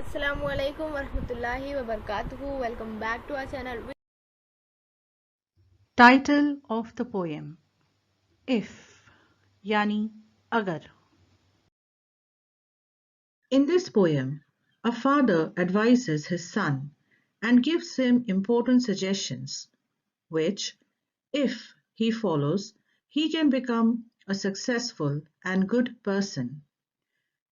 Assalamu alaikum warahmatullahi wabarakatuh. Welcome back to our channel. Title of the poem If yani Agar. In this poem, a father advises his son and gives him important suggestions, which, if he follows, he can become a successful and good person.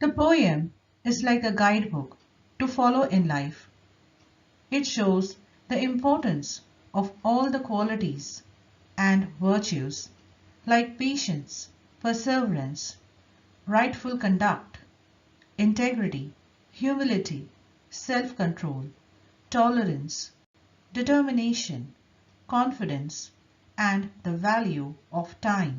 The poem is like a guidebook to follow in life. It shows the importance of all the qualities and virtues like patience, perseverance, rightful conduct, integrity, humility, self-control, tolerance, determination, confidence, and the value of time.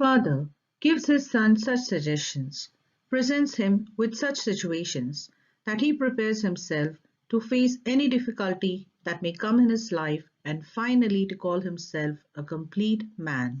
Father gives his son such suggestions, presents him with such situations that he prepares himself to face any difficulty that may come in his life and finally to call himself a complete man.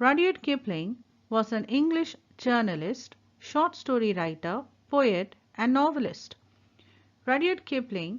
Rudyard Kipling was an English journalist, short story writer, poet and novelist. Rudyard Kipling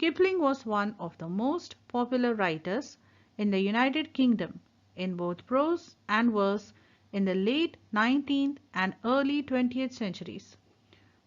Kipling was one of the most popular writers in the United Kingdom in both prose and verse in the late 19th and early 20th centuries.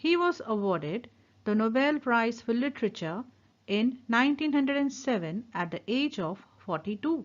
He was awarded the Nobel Prize for Literature in 1907 at the age of 42.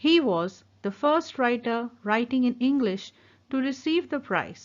He was the first writer writing in English to receive the prize.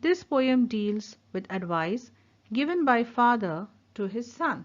This poem deals with advice given by father to his son.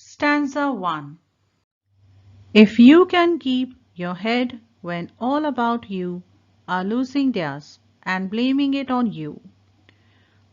Stanza 1. If you can keep your head when all about you are losing theirs and blaming it on you.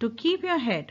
To keep your head,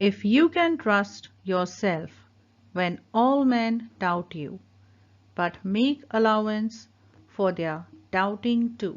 If you can trust yourself when all men doubt you, but make allowance for their doubting too.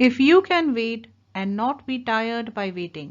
If you can wait and not be tired by waiting,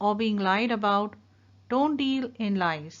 or being lied about, don't deal in lies,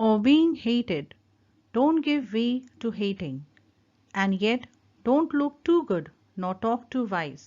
Or being hated, don't give way to hating, and yet don't look too good nor talk too wise.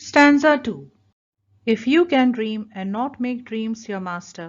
Stanza 2. If you can dream and not make dreams your master,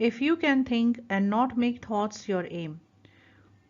If you can think and not make thoughts your aim,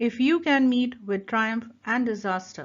If you can meet with triumph and disaster,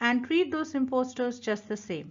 And treat those imposters just the same,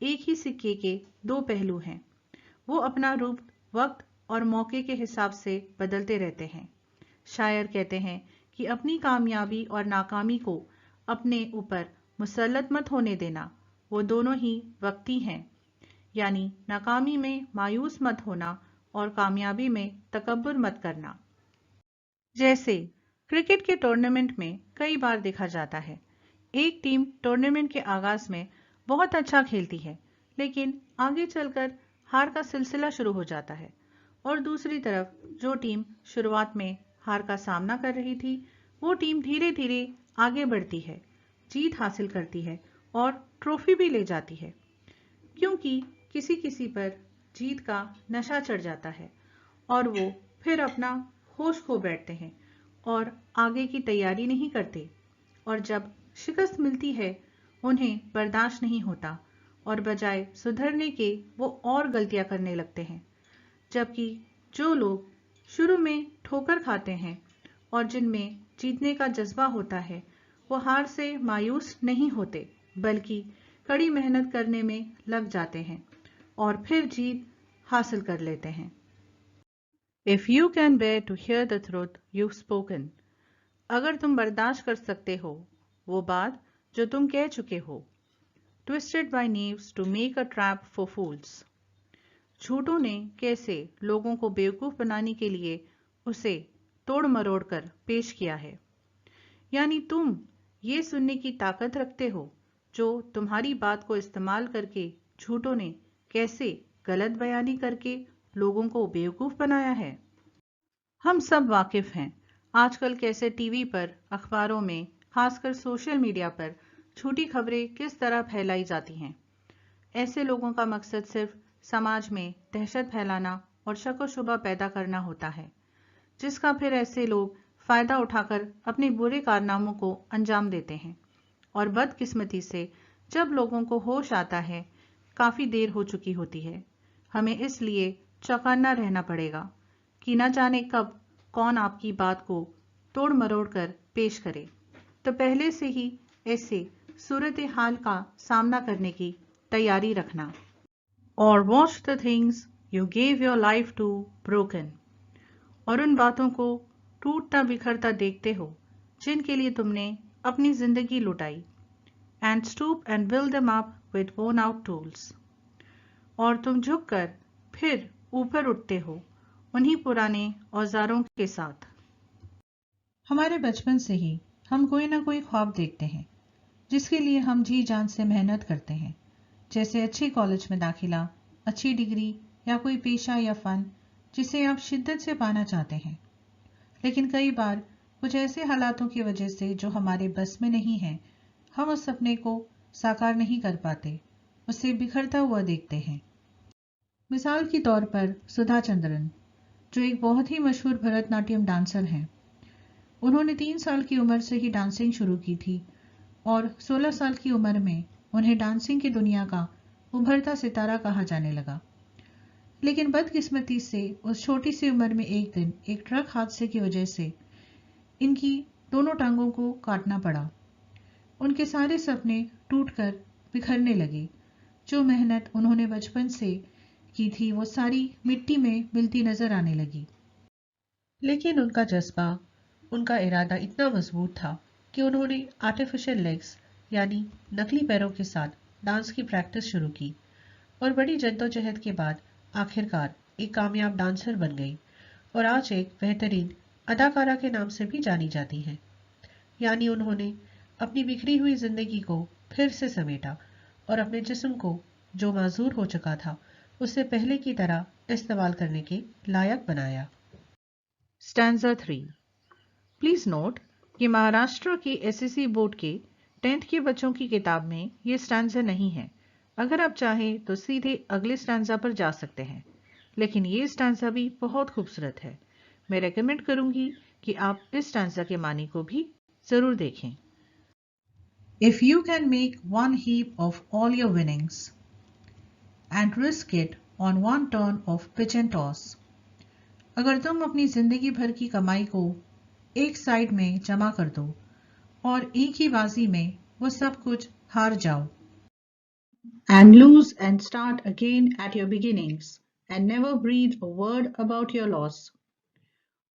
ایک ہی سکے کے دو پہلو ہیں۔ وہ اپنا روپ وقت اور موقع کے حساب سے بدلتے رہتے ہیں۔ شاعر کہتے ہیں کہ اپنی کامیابی اور ناکامی کو اپنے اوپر مسلط مت ہونے دینا، وہ دونوں ہی وقتی ہیں، یعنی ناکامی میں مایوس مت ہونا اور کامیابی میں تکبر مت کرنا۔ جیسے کرکٹ کے ٹورنامنٹ میں کئی بار دیکھا جاتا ہے، ایک ٹیم ٹورنامنٹ کے آغاز میں بہت اچھا کھیلتی ہے، لیکن آگے چل کر ہار کا سلسلہ شروع ہو جاتا ہے، اور دوسری طرف جو ٹیم شروعات میں ہار کا سامنا کر رہی تھی، وہ ٹیم دھیرے دھیرے آگے بڑھتی ہے، جیت حاصل کرتی ہے اور ٹرافی بھی لے جاتی ہے، کیونکہ کسی کسی پر جیت کا نشہ چڑھ جاتا ہے اور وہ پھر اپنا ہوش کھو بیٹھتے ہیں اور آگے کی تیاری نہیں کرتے، اور جب شکست ملتی ہے انہیں برداشت نہیں ہوتا اور بجائے سدھرنے کے وہ اور غلطیاں کرنے لگتے ہیں، جبکہ جو لوگ شروع میں ٹھوکر کھاتے ہیں اور جن میں جیتنے کا جذبہ ہوتا ہے، وہ ہار سے مایوس نہیں ہوتے بلکہ کڑی محنت کرنے میں لگ جاتے ہیں اور پھر جیت حاصل کر لیتے ہیں۔ If you can bear to hear the truth you've spoken، اگر تم برداشت کر سکتے ہو وہ بات جو تم کہہ چکے ہو، twisted by knaves to make a trap for fools، جھوٹوں نے کیسے لوگوں کو بیوقوف بنانے کے لیے اسے توڑ مروڑ کر پیش کیا ہے، یعنی تم یہ سننے کی طاقت رکھتے ہو جو تمہاری بات کو استعمال کر کے جھوٹوں نے کیسے غلط بیانی کر کے لوگوں کو بیوقوف بنایا ہے۔ ہم سب واقف ہیں آج کل کیسے ٹی وی پر، اخباروں میں، خاص کر سوشل میڈیا پر جھوٹی خبریں کس طرح پھیلائی جاتی ہیں۔ ایسے لوگوں کا مقصد صرف سماج میں دہشت پھیلانا اور شک و شبہ پیدا کرنا ہوتا ہے، جس کا پھر ایسے لوگ فائدہ اٹھا کر اپنے برے کارناموں کو انجام دیتے ہیں، اور بدقسمتی سے جب لوگوں کو ہوش آتا ہے کافی دیر ہو چکی ہوتی ہے۔ ہمیں اس لیے چوکنا رہنا پڑے گا کہ نہ جانے کب کون آپ کی بات کو توڑ مروڑ کر پیش کرے، تو پہلے سے ہی ایسے صورتحال کا سامنا کرنے کی تیاری رکھنا۔ اور watch the things you gave your life to broken، اور ان باتوں کو ٹوٹتا بکھرتا دیکھتے ہو جن کے لیے تم نے اپنی زندگی لٹائی، and stoop and build them up with worn out tools، اور تم جھک کر پھر اوپر اٹھتے ہو انہی پرانے اوزاروں کے ساتھ۔ ہمارے بچپن سے ہی ہم کوئی نہ کوئی خواب دیکھتے ہیں جس کے لیے ہم جی جان سے محنت کرتے ہیں، جیسے اچھے کالج میں داخلہ، اچھی ڈگری یا کوئی پیشہ یا فن جسے آپ شدت سے پانا چاہتے ہیں، لیکن کئی بار کچھ ایسے حالاتوں کی وجہ سے جو ہمارے بس میں نہیں ہیں، ہم اس سپنے کو ساکار نہیں کر پاتے، اسے بکھرتا ہوا دیکھتے ہیں۔ مثال کے طور پر سدھا چندرن، جو ایک بہت ہی مشہور بھرت ناٹیم ڈانسر ہیں، انہوں نے 3 سال کی عمر سے ہی ڈانسنگ شروع کی تھی اور 16 سال کی عمر میں انہیں ڈانسنگ کی دنیا کا ابھرتا ستارہ کہا جانے لگا، لیکن بدقسمتی سے اس چھوٹی سی عمر میں ایک دن ایک ٹرک حادثے کی وجہ سے ان کی دونوں ٹانگوں کو کاٹنا پڑا۔ ان کے سارے سپنے ٹوٹ کر بکھرنے لگے، جو محنت انہوں نے بچپن سے کی تھی وہ ساری مٹی میں ملتی نظر آنے لگی۔ لیکن ان کا جذبہ، ان کا ارادہ اتنا مضبوط تھا کہ انہوں نے آرٹیفیشل لیگز یعنی نقلی پیروں کے ساتھ ڈانس کی پریکٹس شروع کی، اور بڑی جدوجہد کے بعد آخرکار ایک کامیاب ڈانسر بن گئی، اور آج ایک بہترین اداکارہ کے نام سے بھی جانی جاتی ہیں۔ یعنی انہوں نے اپنی بکھری ہوئی زندگی کو پھر سے سمیٹا اور اپنے جسم کو جو معذور ہو چکا تھا اسے پہلے کی طرح استعمال کرنے کے لائق بنایا۔ اسٹینزا 3۔ پلیز نوٹ کہ مہاراشٹر کی SSC بورڈ کے 10th کے بچوں کی کتاب میں یہ اسٹینزا نہیں ہے۔ اگر آپ چاہیں تو سیدھے اگلے اسٹینزا پر جا سکتے ہیں، لیکن یہ اسٹینزا بھی بہت خوبصورت ہے۔ میں ریکمینڈ کروں گی کہ آپ اس اسٹینزا کے معنی کو بھی ضرور دیکھیں۔ If you can make one heap of all your winnings and risk it on one turn of pitch and toss، اگر تم اپنی زندگی بھر کی کمائی کو ایک سائیڈ میں جمع کر دو اور ایک ہی بازی میں وہ سب کچھ ہار جاؤ، and lose and start again at your beginnings and never breathe a word about your loss.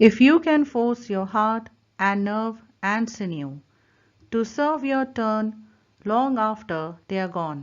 If you can force your heart and nerve and sinew to serve your turn long after they are gone,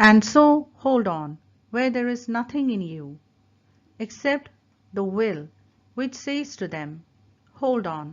And so hold on where there is nothing in you except the will which says to them, hold on.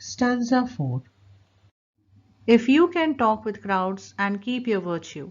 Stanza 4. If you can talk with crowds and keep your virtue,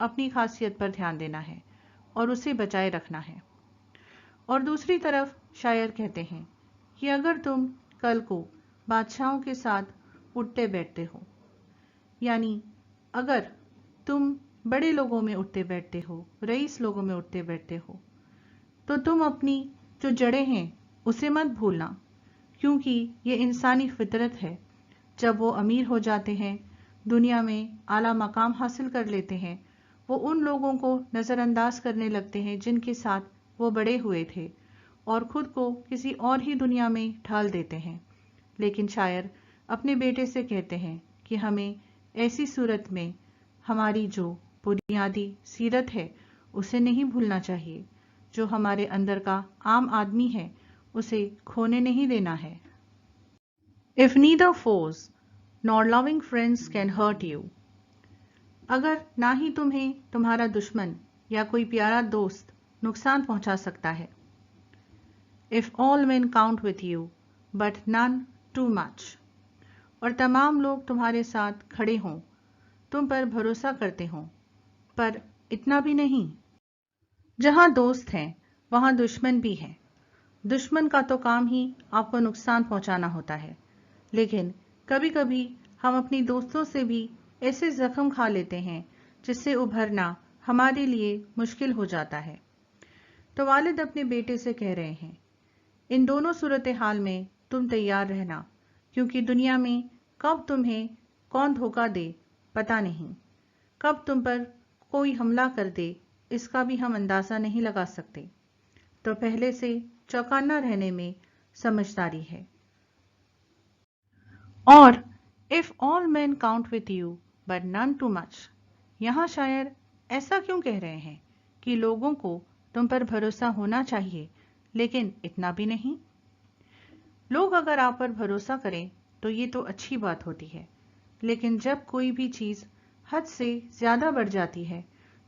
اپنی خاصیت پر دھیان دینا ہے اور اسے بچائے رکھنا ہے۔ اور دوسری طرف شاعر کہتے ہیں کہ اگر تم کل کو بادشاہوں کے ساتھ اٹھتے بیٹھتے ہو، یعنی اگر تم بڑے لوگوں میں اٹھتے بیٹھتے ہو، رئیس لوگوں میں اٹھتے بیٹھتے ہو، تو تم اپنی جو جڑیں ہیں اسے مت بھولنا، کیونکہ یہ انسانی فطرت ہے۔ جب وہ امیر ہو جاتے ہیں، دنیا میں اعلیٰ مقام حاصل کر لیتے ہیں، وہ ان لوگوں کو نظر انداز کرنے لگتے ہیں جن کے ساتھ وہ بڑے ہوئے تھے، اور خود کو کسی اور ہی دنیا میں ڈھال دیتے ہیں۔ لیکن شاعر اپنے بیٹے سے کہتے ہیں کہ ہمیں ایسی صورت میں ہماری جو بنیادی سیرت ہے اسے نہیں بھولنا چاہیے، جو ہمارے اندر کا عام آدمی ہے اسے کھونے نہیں دینا ہے۔ If neither foes nor loving friends can hurt you، اگر نہ ہی تمہیں تمہارا دشمن یا کوئی پیارا دوست نقصان پہنچا سکتا ہے۔ If all men count with you but none too much، اور تمام لوگ تمہارے ساتھ کھڑے ہوں، تم پر بھروسہ کرتے ہوں، پر اتنا بھی نہیں۔ جہاں دوست ہیں وہاں دشمن بھی ہیں۔ دشمن کا تو کام ہی آپ کو نقصان پہنچانا ہوتا ہے، لیکن کبھی کبھی ہم اپنی دوستوں سے بھی ایسے زخم کھا لیتے ہیں جس سے ابھرنا ہمارے لیے مشکل ہو جاتا ہے۔ تو والد اپنے بیٹے سے کہہ رہے ہیں، ان دونوں صورتحال میں تم تیار رہنا، کیونکہ دنیا میں کب تمہیں کون دھوکہ دے پتہ نہیں، کب تم پر کوئی حملہ کر دے اس کا بھی ہم اندازہ نہیں لگا سکتے۔ تو پہلے سے چوکاننا رہنے میں سمجھداری ہے۔ اور if all men count with you but none too much، یہاں شاعر ایسا کیوں کہہ رہے ہیں کہ لوگوں کو تم پر بھروسہ ہونا چاہیے لیکن اتنا بھی نہیں؟ لوگ اگر آپ پر بھروسہ کریں تو یہ تو اچھی بات ہوتی ہے، لیکن جب کوئی بھی چیز حد سے زیادہ بڑھ جاتی ہے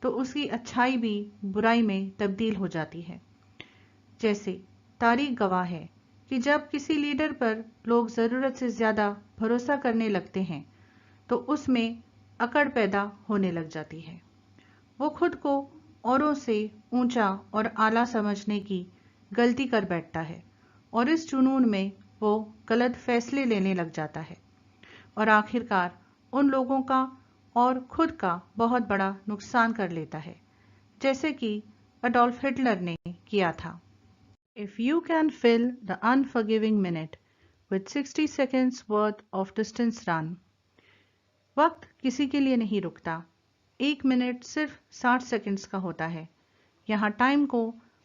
تو اس کی اچھائی بھی برائی میں تبدیل ہو جاتی ہے۔ جیسے تاریخ گواہ ہے کہ جب کسی لیڈر پر لوگ ضرورت سے زیادہ بھروسہ کرنے لگتے ہیں تو اس میں اکڑ پیدا ہونے لگ جاتی ہے۔ وہ خود کو اوروں سے اونچا اور اعلیٰ سمجھنے کی غلطی کر بیٹھتا ہے، اور اس جنون میں وہ غلط فیصلے لینے لگ جاتا ہے، اور آخرکار ان لوگوں کا اور خود کا بہت بڑا نقصان کر لیتا ہے، جیسے کہ اڈولف ہٹلر نے کیا تھا۔ If you can fill the unforgiving minute with 60 seconds worth of distance run، وقت کسی کے لیے نہیں رکتا، 1 منٹ صرف 60 سیکنڈز کا ہوتا ہے۔ یہاں ٹائم کو،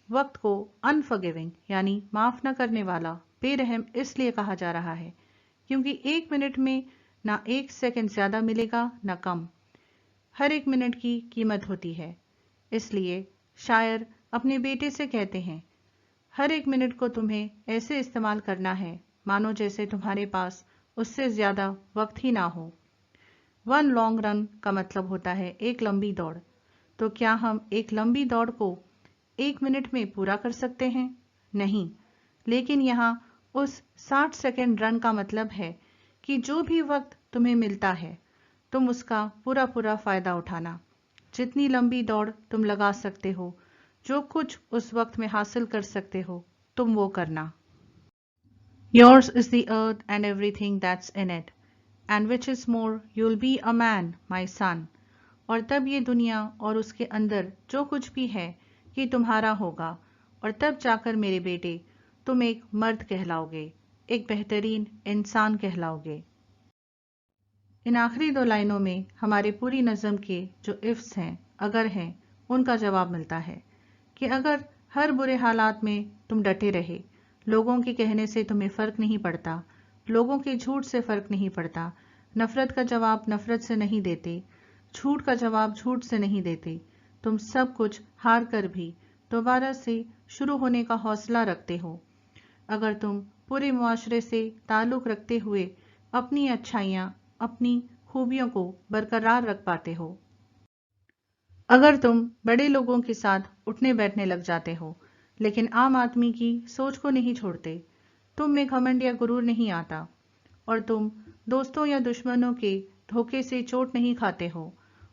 وقت کو unforgiving یعنی معاف نہ کرنے والا، بے رحم اس لیے کہا جا رہا ہے کیونکہ 1 منٹ میں نہ 1 سیکنڈ زیادہ ملے گا نہ کم، ہر 1 منٹ کی قیمت ہوتی ہے۔ اس لیے شاعر اپنے بیٹے سے کہتے ہیں، ہر 1 منٹ کو تمہیں ایسے استعمال کرنا ہے مانو جیسے تمہارے پاس اس سے زیادہ وقت ہی نہ ہو۔ 1 لانگ رن کا مطلب ہوتا ہے ایک لمبی دوڑ۔ تو کیا ہم ایک لمبی دوڑ کو 1 منٹ میں پورا کر سکتے ہیں؟ نہیں، لیکن یہاں اس 60 سیکنڈ رن کا مطلب ہے کہ جو بھی وقت تمہیں ملتا ہے تم اس کا پورا پورا فائدہ اٹھانا، جتنی لمبی دوڑ تم لگا سکتے ہو، جو کچھ اس وقت میں حاصل کر سکتے ہو تم وہ کرنا۔ Yours is the earth and everything that's in it, and which is more, you'll be a man, my son۔ اور تب یہ دنیا اور اس کے اندر جو کچھ بھی ہے یہ تمہارا ہوگا، اور تب جا کر میرے بیٹے تم ایک مرد کہلاؤ گے، ایک بہترین انسان کہلاؤ گے۔ ان آخری 2 لائنوں میں ہمارے پوری نظم کے جو ifs ہیں، اگر ہیں، ان کا جواب ملتا ہے کہ اگر ہر برے حالات میں تم ڈٹے رہے، لوگوں کے کہنے سے تمہیں فرق نہیں پڑتا، لوگوں کے جھوٹ سے فرق نہیں پڑتا، نفرت کا جواب نفرت سے نہیں دیتے، جھوٹ کا جواب جھوٹ سے نہیں دیتے، تم سب کچھ ہار کر بھی دوبارہ سے شروع ہونے کا حوصلہ رکھتے ہو، اگر تم پورے معاشرے سے تعلق رکھتے ہوئے اپنی اچھائیاں، اپنی خوبیوں کو برقرار رکھ پاتے ہو، اگر تم بڑے لوگوں کے ساتھ اٹھنے بیٹھنے لگ جاتے ہو لیکن عام آدمی کی سوچ کو نہیں چھوڑتے، تم میں گھمنڈ یا غرور نہیں آتا، اور تم دوستوں یا دشمنوں کے دھوکے سے چوٹ نہیں کھاتے ہو،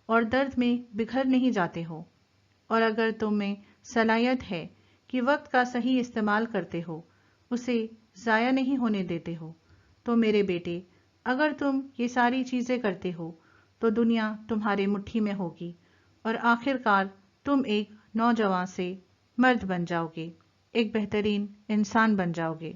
اور درد میں بکھر نہیں جاتے ہو، اور اگر تم میں صلاحیت ہے کہ وقت کا صحیح استعمال کرتے ہو، اسے ضائع نہیں ہونے دیتے ہو، تو میرے بیٹے اگر تم یہ ساری چیزیں کرتے ہو تو دنیا تمہارے مٹھی میں ہوگی، اور آخر کار تم ایک نوجوان سے مرد بن جاؤ گے، ایک بہترین انسان بن جاؤ گے۔